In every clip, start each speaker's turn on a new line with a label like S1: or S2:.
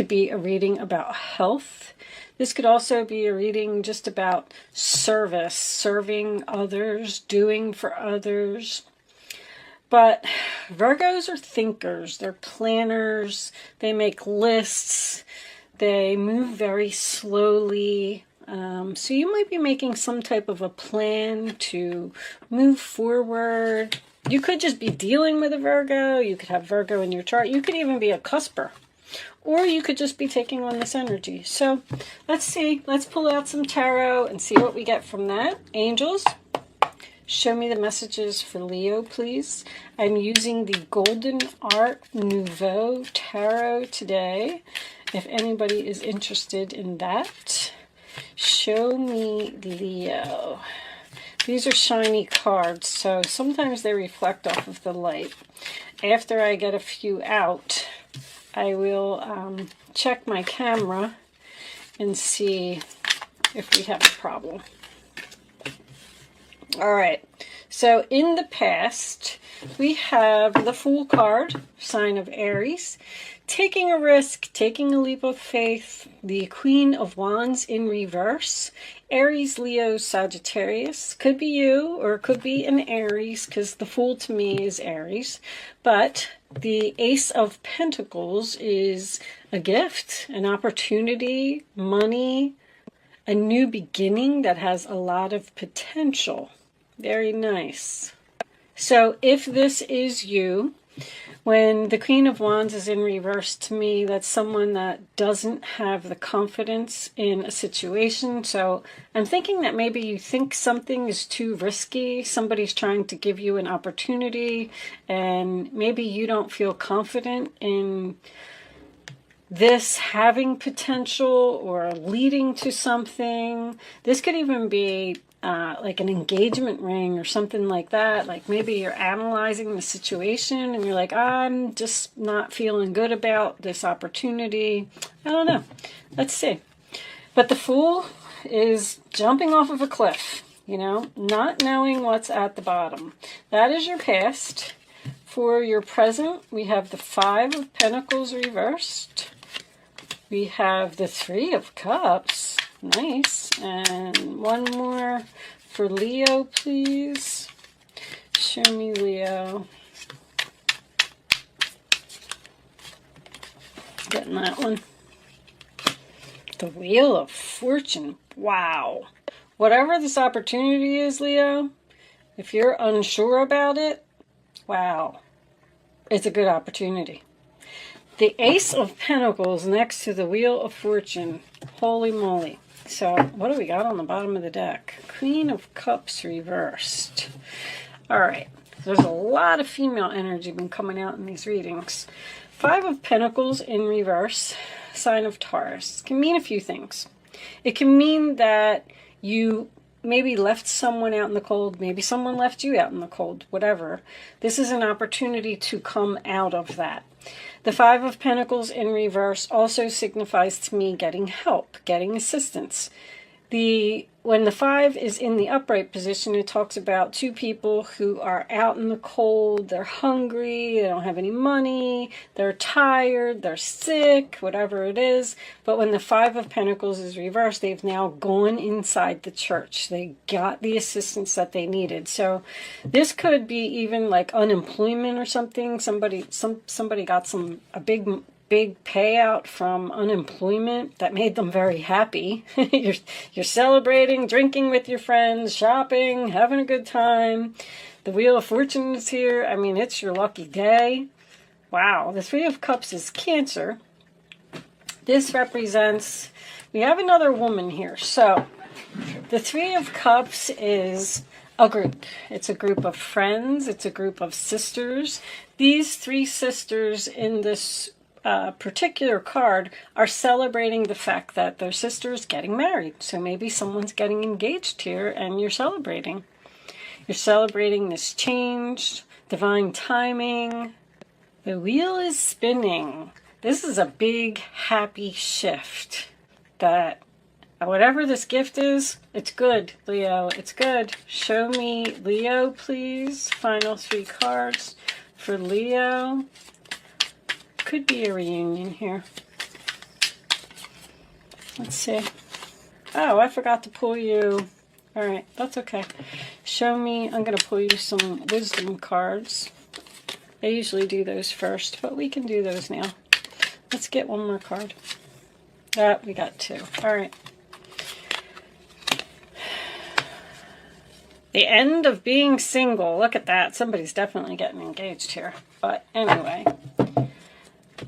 S1: be a reading about health. This could also be a reading just about service, serving others, doing for others. But Virgos are thinkers, they're planners, they make lists, they move very slowly. So you might be making some type of a plan to move forward. You could just be dealing with a Virgo, you could have Virgo in your chart, you could even be a cusper. Or you could just be taking on this energy. So let's see, let's pull out some tarot and see what we get from that. Angels, show me the messages for Leo, please. I'm using the Golden Art Nouveau Tarot today. If anybody is interested in that, show me Leo. These are shiny cards, so sometimes they reflect off of the light. After I get a few out, I will check my camera and see if we have a problem. All right, so in the past, we have the Fool card, sign of Aries, taking a risk, taking a leap of faith, the Queen of Wands in reverse, Aries, Leo, Sagittarius. Could be you, or it could be an Aries, because the Fool to me is Aries. But the Ace of Pentacles is a gift, an opportunity, money, a new beginning that has a lot of potential. Very nice. So if this is you, when the Queen of Wands is in reverse, to me, that's someone that doesn't have the confidence in a situation. So I'm thinking that maybe you think something is too risky. Somebody's trying to give you an opportunity, and maybe you don't feel confident in this having potential or leading to something. This could even be like an engagement ring or something like that. Like maybe you're analyzing the situation and you're like, I'm just not feeling good about this opportunity. I don't know. Let's see. But the Fool is jumping off of a cliff, you know, not knowing what's at the bottom. That is your past. For your present, we have the Five of Pentacles reversed. We have the Three of Cups. Nice. And one more for Leo, please. Show me Leo. Getting that one. The Wheel of Fortune. Wow. Whatever this opportunity is, Leo, if you're unsure about it, wow, it's a good opportunity. The Ace of Pentacles next to the Wheel of Fortune. Holy moly. So what do we got on the bottom of the deck? Queen of Cups reversed. All right. There's a lot of female energy been coming out in these readings. Five of Pentacles in reverse. Sign of Taurus. Can mean a few things. It can mean that you maybe left someone out in the cold. Maybe someone left you out in the cold. Whatever. This is an opportunity to come out of that. The Five of Pentacles in reverse also signifies to me getting help, getting assistance. When the Five is in the upright position, it talks about two people who are out in the cold, they're hungry, they don't have any money, they're tired, they're sick, whatever it is. But when the Five of Pentacles is reversed, they've now gone inside the church. They got the assistance that they needed. So this could be even like unemployment or something. Somebody got a big payout from unemployment that made them very happy. You're celebrating, drinking with your friends, shopping, having a good time. The Wheel of Fortune is here. I mean, it's your lucky day. Wow, the Three of Cups is Cancer. This represents, we have another woman here. So the Three of Cups is a group. It's a group of friends. It's a group of sisters. These three sisters in this particular card are celebrating the fact that their sister's getting married. So maybe someone's getting engaged here and you're celebrating. You're celebrating this change, divine timing. The wheel is spinning. This is a big, happy shift that whatever this gift is, it's good, Leo. It's good. Show me Leo, please. Final three cards for Leo. Could be a reunion here. Let's see. Oh, I forgot to pull you. All right, that's okay. Show me. I'm going to pull you some wisdom cards. I usually do those first, but we can do those now. Let's get one more card. We got two. All right. The end of being single. Look at that. Somebody's definitely getting engaged here. But anyway,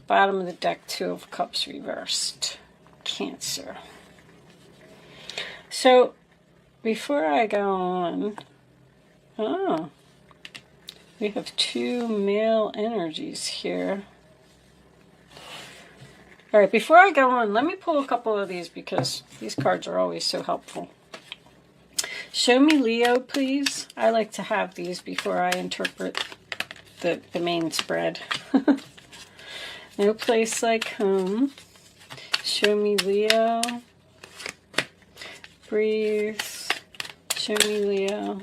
S1: bottom of the deck, Two of Cups reversed. Cancer. So, before I go on, we have two male energies here. All right, before I go on, let me pull a couple of these because these cards are always so helpful. Show me Leo, please. I like to have these before I interpret the main spread. No place like home. Show me Leo. Breathe. Show me Leo.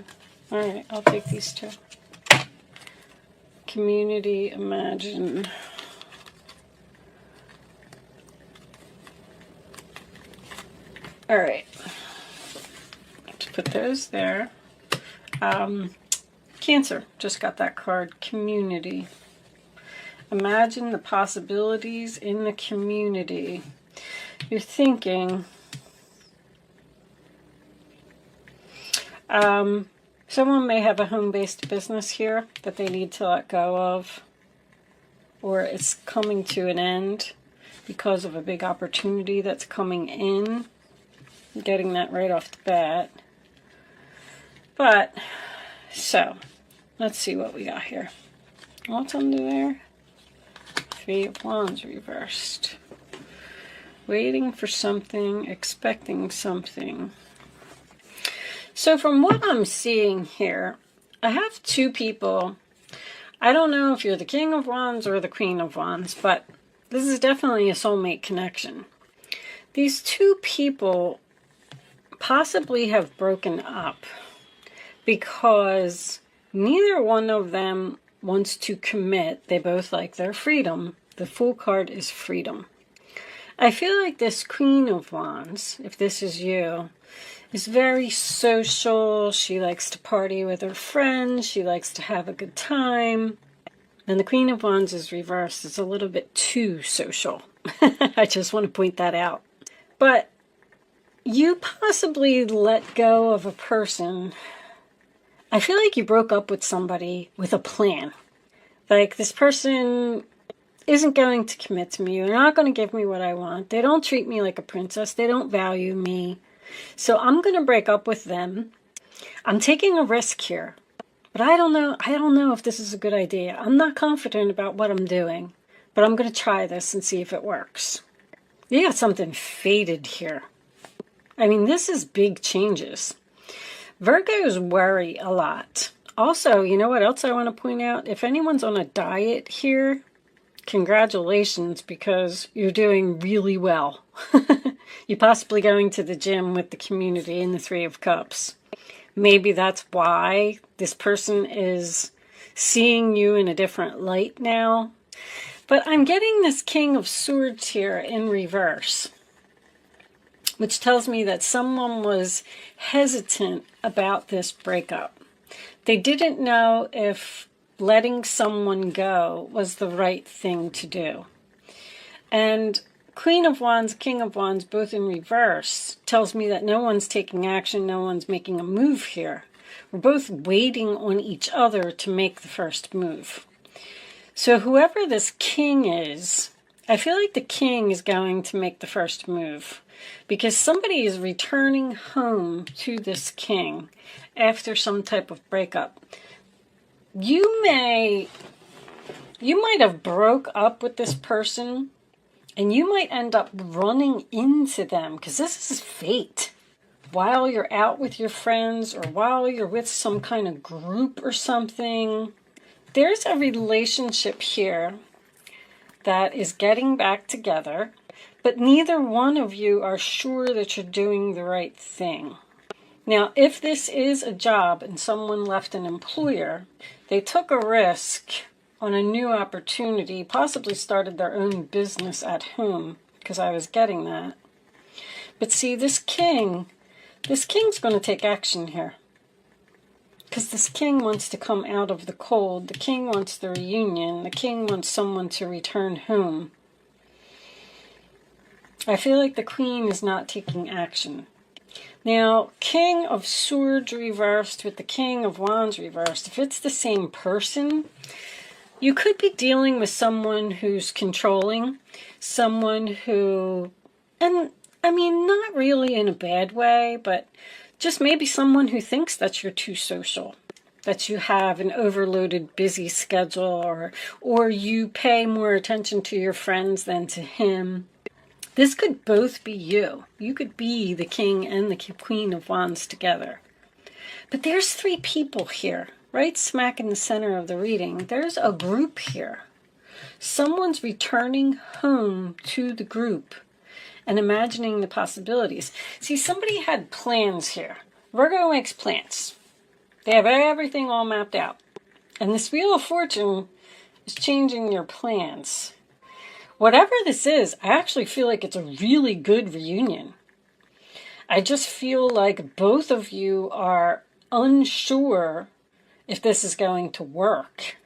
S1: All right, I'll take these two. Community, imagine. All right. Let's put those there. Cancer, just got that card. Community. Imagine the possibilities in the community. You're thinking, someone may have a home-based business here that they need to let go of, or it's coming to an end because of a big opportunity that's coming in. I'm getting that right off the bat. But, so, let's see what we got here. What's under there? Three of Wands reversed. Waiting for something, expecting something. So from what I'm seeing here, I have two people. I don't know if you're the King of Wands or the Queen of Wands, but this is definitely a soulmate connection. These two people possibly have broken up because neither one of them wants to commit. They both like their freedom. The Fool card is freedom. I feel like this Queen of Wands, if this is you, is very social. She likes to party with her friends. She likes to have a good time. And the Queen of Wands is reversed. It's a little bit too social. I just want to point that out. But you possibly let go of a person. I feel like you broke up with somebody with a plan. Like, this person isn't going to commit to me. They're not going to give me what I want. They don't treat me like a princess. They don't value me. So I'm going to break up with them. I'm taking a risk here. But I don't know if this is a good idea. I'm not confident about what I'm doing. But I'm going to try this and see if it works. You got something fated here. I mean, this is big changes. Virgos worry a lot. Also, you know what else I want to point out? If anyone's on a diet here, congratulations, because you're doing really well. You're possibly going to the gym with the community in the Three of Cups. Maybe that's why this person is seeing you in a different light now. But I'm getting this King of Swords here in reverse, which tells me that someone was hesitant about this breakup. They didn't know if letting someone go was the right thing to do. And Queen of Wands, King of Wands, both in reverse, tells me that no one's taking action, no one's making a move here. We're both waiting on each other to make the first move. So whoever this king is, I feel like the king is going to make the first move because somebody is returning home to this king after some type of breakup. You might have broke up with this person and you might end up running into them because this is fate. While you're out with your friends or while you're with some kind of group or something, there's a relationship here that is getting back together, but neither one of you are sure that you're doing the right thing. Now, if this is a job and someone left an employer, they took a risk on a new opportunity, possibly started their own business at home, because I was getting that. But see, this king's going to take action here. Because this king wants to come out of the cold. The king wants the reunion. The king wants someone to return home. I feel like the queen is not taking action. Now, King of Swords reversed with the King of Wands reversed. If it's the same person, you could be dealing with someone who's controlling. Someone who, and I mean, not really in a bad way, but just maybe someone who thinks that you're too social, that you have an overloaded, busy schedule, or you pay more attention to your friends than to him. This could both be you. You could be the king and the queen of wands together. But there's three people here, right smack in the center of the reading. There's a group here. Someone's returning home to the group and imagining the possibilities. See, somebody had plans here. Virgo makes plans. They have everything all mapped out. And this Wheel of Fortune is changing your plans. Whatever this is, I actually feel like it's a really good reunion. I just feel like both of you are unsure if this is going to work.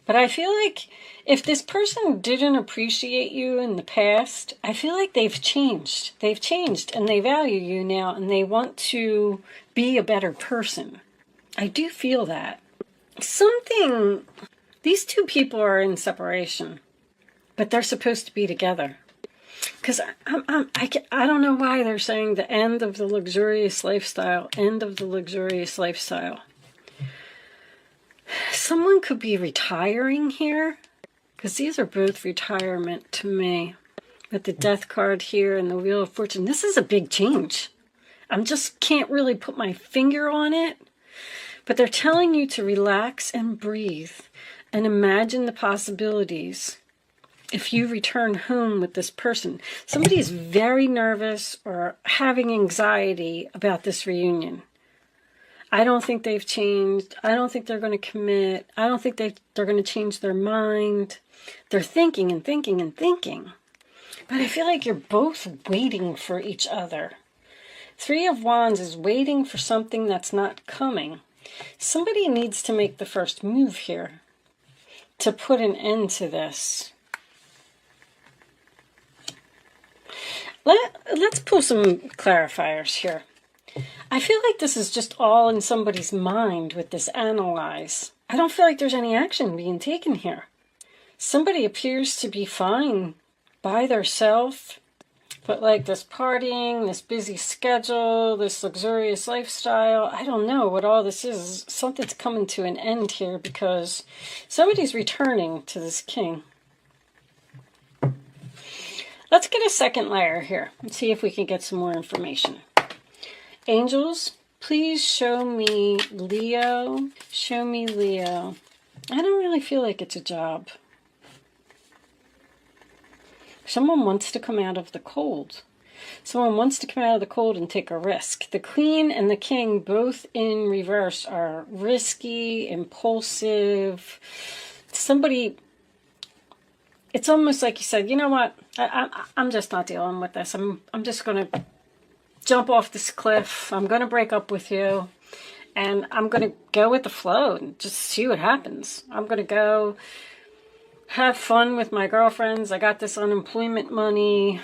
S1: But I feel like if this person didn't appreciate you in the past, I feel like they've changed. They've changed and they value you now and they want to be a better person. I do feel that. These two people are in separation. But they're supposed to be together. Because I don't know why they're saying the end of the luxurious lifestyle, end of the luxurious lifestyle. Someone could be retiring here. Because these are both retirement to me. With the Death card here and the Wheel of Fortune. This is a big change. I just can't really put my finger on it. But they're telling you to relax and breathe. And imagine the possibilities. If you return home with this person, somebody is very nervous or having anxiety about this reunion. I don't think they've changed. I don't think they're going to commit. I don't think they're going to change their mind. They're thinking and thinking and thinking. But I feel like you're both waiting for each other. Three of Wands is waiting for something that's not coming. Somebody needs to make the first move here to put an end to this. Let's pull some clarifiers here. I feel like this is just all in somebody's mind with this analyze. I don't feel like there's any action being taken here. Somebody appears to be fine by themselves, but like this partying, this busy schedule, this luxurious lifestyle, I don't know what all this is. Something's coming to an end here because somebody's returning to this king. Let's get a second layer here and see if we can get some more information. Angels, please show me Leo. Show me Leo. I don't really feel like it's a job. Someone wants to come out of the cold. Someone wants to come out of the cold and take a risk. The Queen and the King, both in reverse, are risky, impulsive. Somebody... It's almost like you said, you know what, I'm just not dealing with this. I'm just going to jump off this cliff. I'm going to break up with you. And I'm going to go with the flow and just see what happens. I'm going to go have fun with my girlfriends. I got this unemployment money.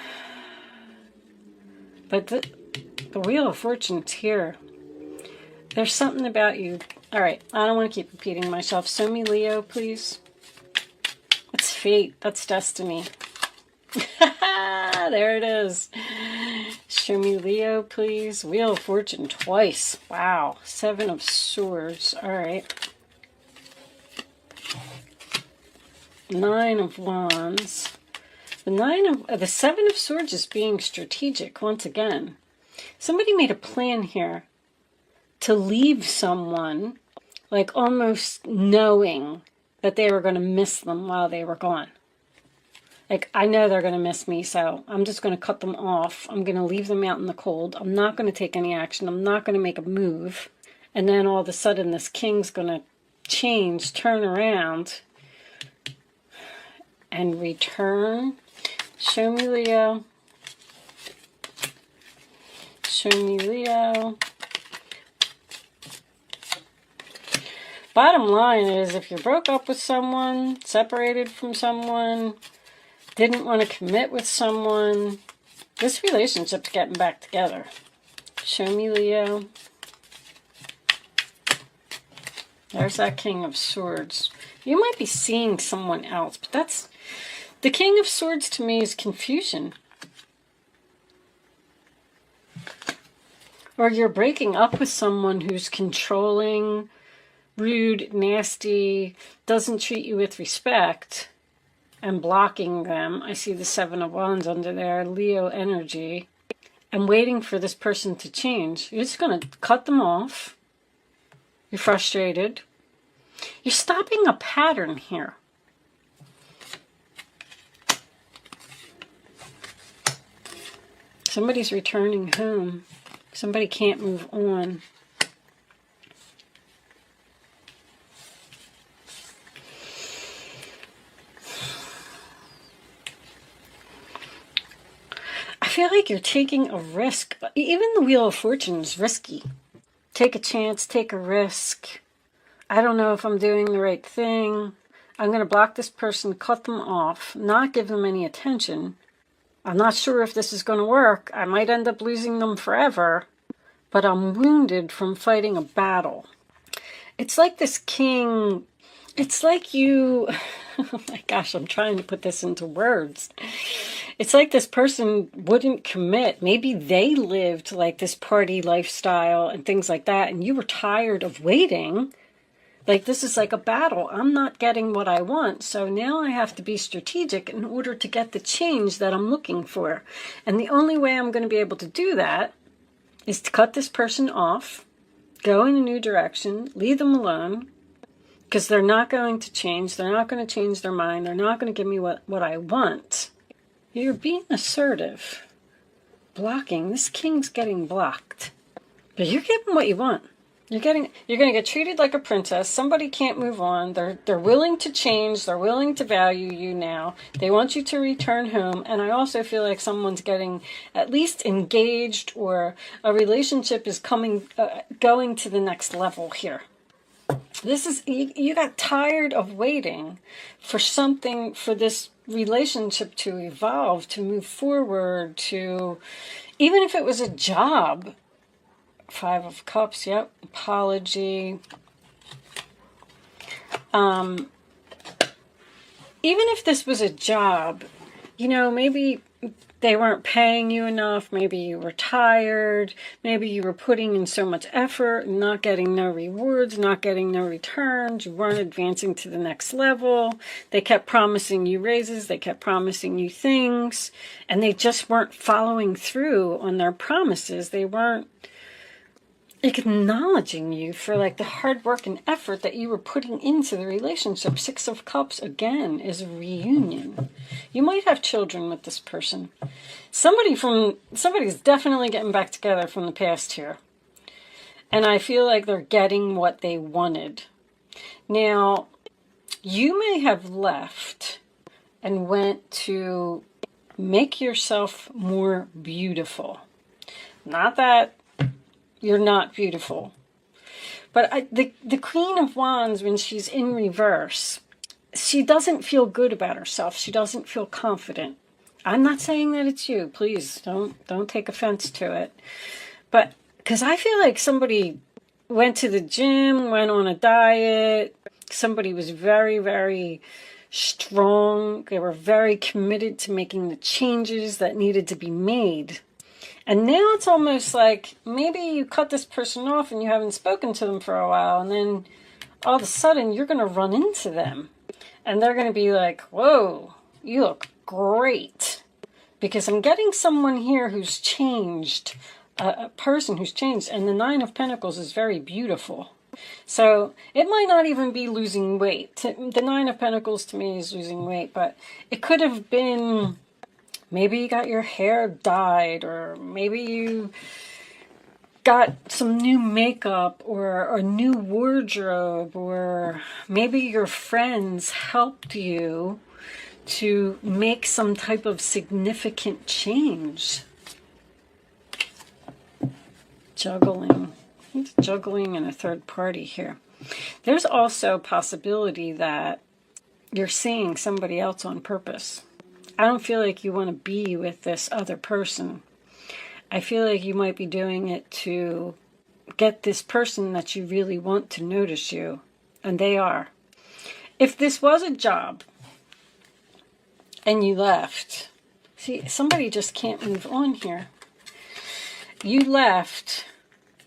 S1: But the Wheel of Fortune's here. There's something about you. All right, I don't want to keep repeating myself. Show me Leo, please. That's fate. That's destiny. There it is. Show me Leo, please. Wheel of Fortune twice. Wow. 7 of Swords. All right. 9 of Wands. The 7 of Swords is being strategic once again. Somebody made a plan here to leave someone, like almost knowing that they were going to miss them while they were gone. Like, I know they're going to miss me, so I'm just going to cut them off. I'm going to leave them out in the cold. I'm not going to take any action. I'm not going to make a move. And then all of a sudden, this king's going to change, turn around, and return. Show me Leo. Show me Leo. Bottom line is, if you broke up with someone, separated from someone, didn't want to commit with someone, this relationship's getting back together. Show me Leo. There's that King of Swords. You might be seeing someone else, but that's... The King of Swords to me is confusion. Or you're breaking up with someone who's controlling, rude, nasty, doesn't treat you with respect, and blocking them. I see the Seven of Wands under there, Leo energy. And waiting for this person to change. You're just going to cut them off. You're frustrated. You're stopping a pattern here. Somebody's returning home. Somebody can't move on. I feel like you're taking a risk. Even the Wheel of Fortune is risky. Take a chance, take a risk. I don't know if I'm doing the right thing. I'm going to block this person, cut them off, not give them any attention. I'm not sure if this is going to work. I might end up losing them forever, but I'm wounded from fighting a battle. It's like this king, it's like you, oh my gosh, I'm trying to put this into words. It's like this person wouldn't commit. Maybe they lived like this party lifestyle and things like that, and you were tired of waiting. Like, this is like a battle. I'm not getting what I want, so now I have to be strategic in order to get the change that I'm looking for. And the only way I'm going to be able to do that is to cut this person off, go in a new direction, leave them alone, because they're not going to change. They're not going to change their mind. They're not going to give me what I want. You're being assertive. Blocking. This king's getting blocked. But you're getting what you want. You're going to get treated like a princess. Somebody can't move on. They're willing to change. They're willing to value you now. They want you to return home. And I also feel like someone's getting at least engaged, or a relationship is going to the next level here. This is, you got tired of waiting for something, for this relationship to evolve, to move forward, to, even if it was a job. Five of Cups, yep, apology. Even if this was a job, you know, maybe they weren't paying you enough, maybe you were tired, maybe you were putting in so much effort, not getting no rewards, not getting no returns, you weren't advancing to the next level, they kept promising you raises, they kept promising you things, and they just weren't following through on their promises. They weren't acknowledging you for like the hard work and effort that you were putting into the relationship. Six of Cups, again, is a reunion. You might have children with this person. Somebody's definitely getting back together from the past here. And I feel like they're getting what they wanted. Now, you may have left and went to make yourself more beautiful. Not that you're not beautiful. But the Queen of Wands, when she's in reverse, she doesn't feel good about herself. She doesn't feel confident. I'm not saying that it's you. Please don't take offense to it. But because I feel like somebody went to the gym, went on a diet. Somebody was very, very strong. They were very committed to making the changes that needed to be made. And now it's almost like maybe you cut this person off and you haven't spoken to them for a while, and then all of a sudden you're going to run into them. And they're going to be like, whoa, you look great. Because I'm getting someone here who's changed, a person who's changed. And the Nine of Pentacles is very beautiful. So it might not even be losing weight. The Nine of Pentacles to me is losing weight, but it could have been... Maybe you got your hair dyed, or maybe you got some new makeup or a new wardrobe, or maybe your friends helped you to make some type of significant change. Juggling. It's juggling and a third party here. There's also a possibility that you're seeing somebody else on purpose. I don't feel like you want to be with this other person. I feel like you might be doing it to get this person that you really want to notice you. And they are. If this was a job and you left, see, somebody just can't move on here. You left.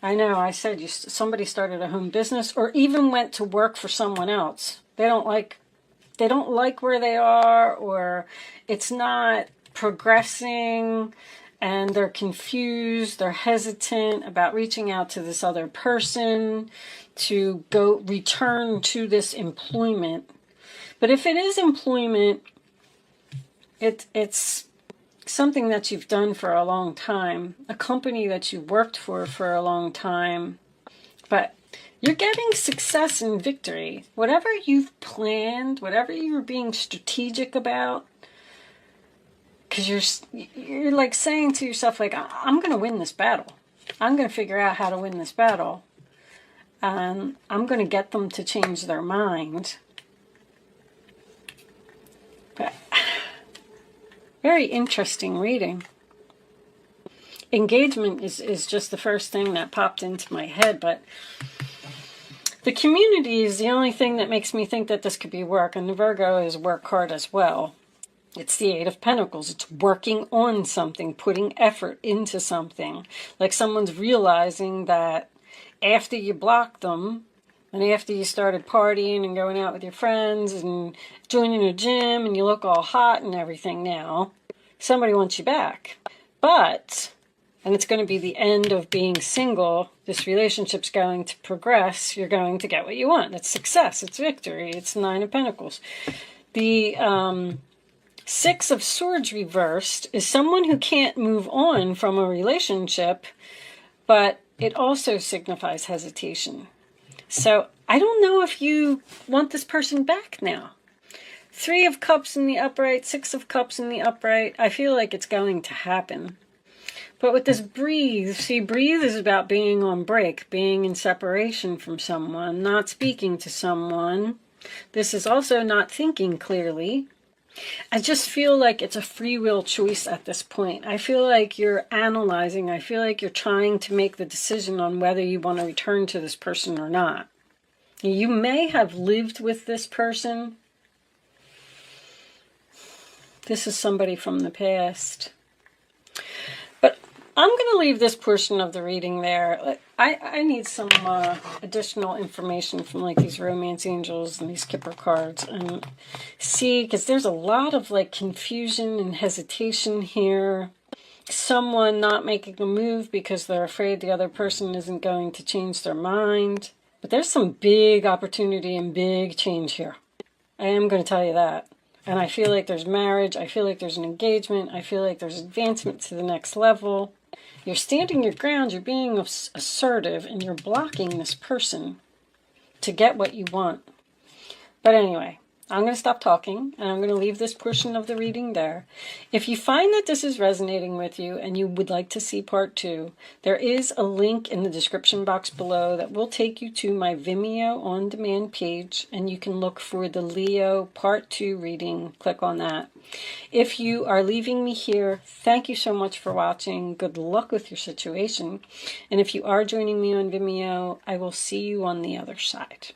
S1: I know, I said somebody started a home business or even went to work for someone else. They don't like where they are, or it's not progressing, and they're confused, they're hesitant about reaching out to this other person to go return to this employment. But if it is employment, it's something that you've done for a long time, a company that you worked for a long time, but you're getting success and victory. Whatever you've planned, whatever you're being strategic about, because you're like saying to yourself, like, I'm going to win this battle. I'm going to figure out how to win this battle. I'm going to get them to change their mind. But very interesting reading. Engagement is just the first thing that popped into my head, but the community is the only thing that makes me think that this could be work, and the Virgo is work hard as well. It's the Eight of Pentacles. It's working on something, putting effort into something. Like someone's realizing that after you blocked them, and after you started partying and going out with your friends and joining a gym and you look all hot and everything now, somebody wants you back. But, and it's going to be the end of being single, this relationship's going to progress, you're going to get what you want. It's success, it's victory, it's Nine of Pentacles. The Six of Swords reversed is someone who can't move on from a relationship, but it also signifies hesitation. So I don't know if you want this person back now. Three of Cups in the upright, Six of Cups in the upright. I feel like it's going to happen. But with this breathe, see, breathe is about being on break, being in separation from someone, not speaking to someone. This is also not thinking clearly. I just feel like it's a free will choice at this point. I feel like you're analyzing. I feel like you're trying to make the decision on whether you want to return to this person or not. You may have lived with this person. This is somebody from the past. But I'm going to leave this portion of the reading there. I need some additional information from like these romance angels and these Kipper cards, and see, because there's a lot of like confusion and hesitation here. Someone not making a move because they're afraid the other person isn't going to change their mind. But there's some big opportunity and big change here. I am going to tell you that. And I feel like there's marriage. I feel like there's an engagement. I feel like there's advancement to the next level. You're standing your ground, you're being assertive, and you're blocking this person to get what you want. But anyway, I'm going to stop talking, and I'm going to leave this portion of the reading there. If you find that this is resonating with you and you would like to see part 2, there is a link in the description box below that will take you to my Vimeo on-demand page, and you can look for the Leo part 2 reading. Click on that. If you are leaving me here, thank you so much for watching. Good luck with your situation. And if you are joining me on Vimeo, I will see you on the other side.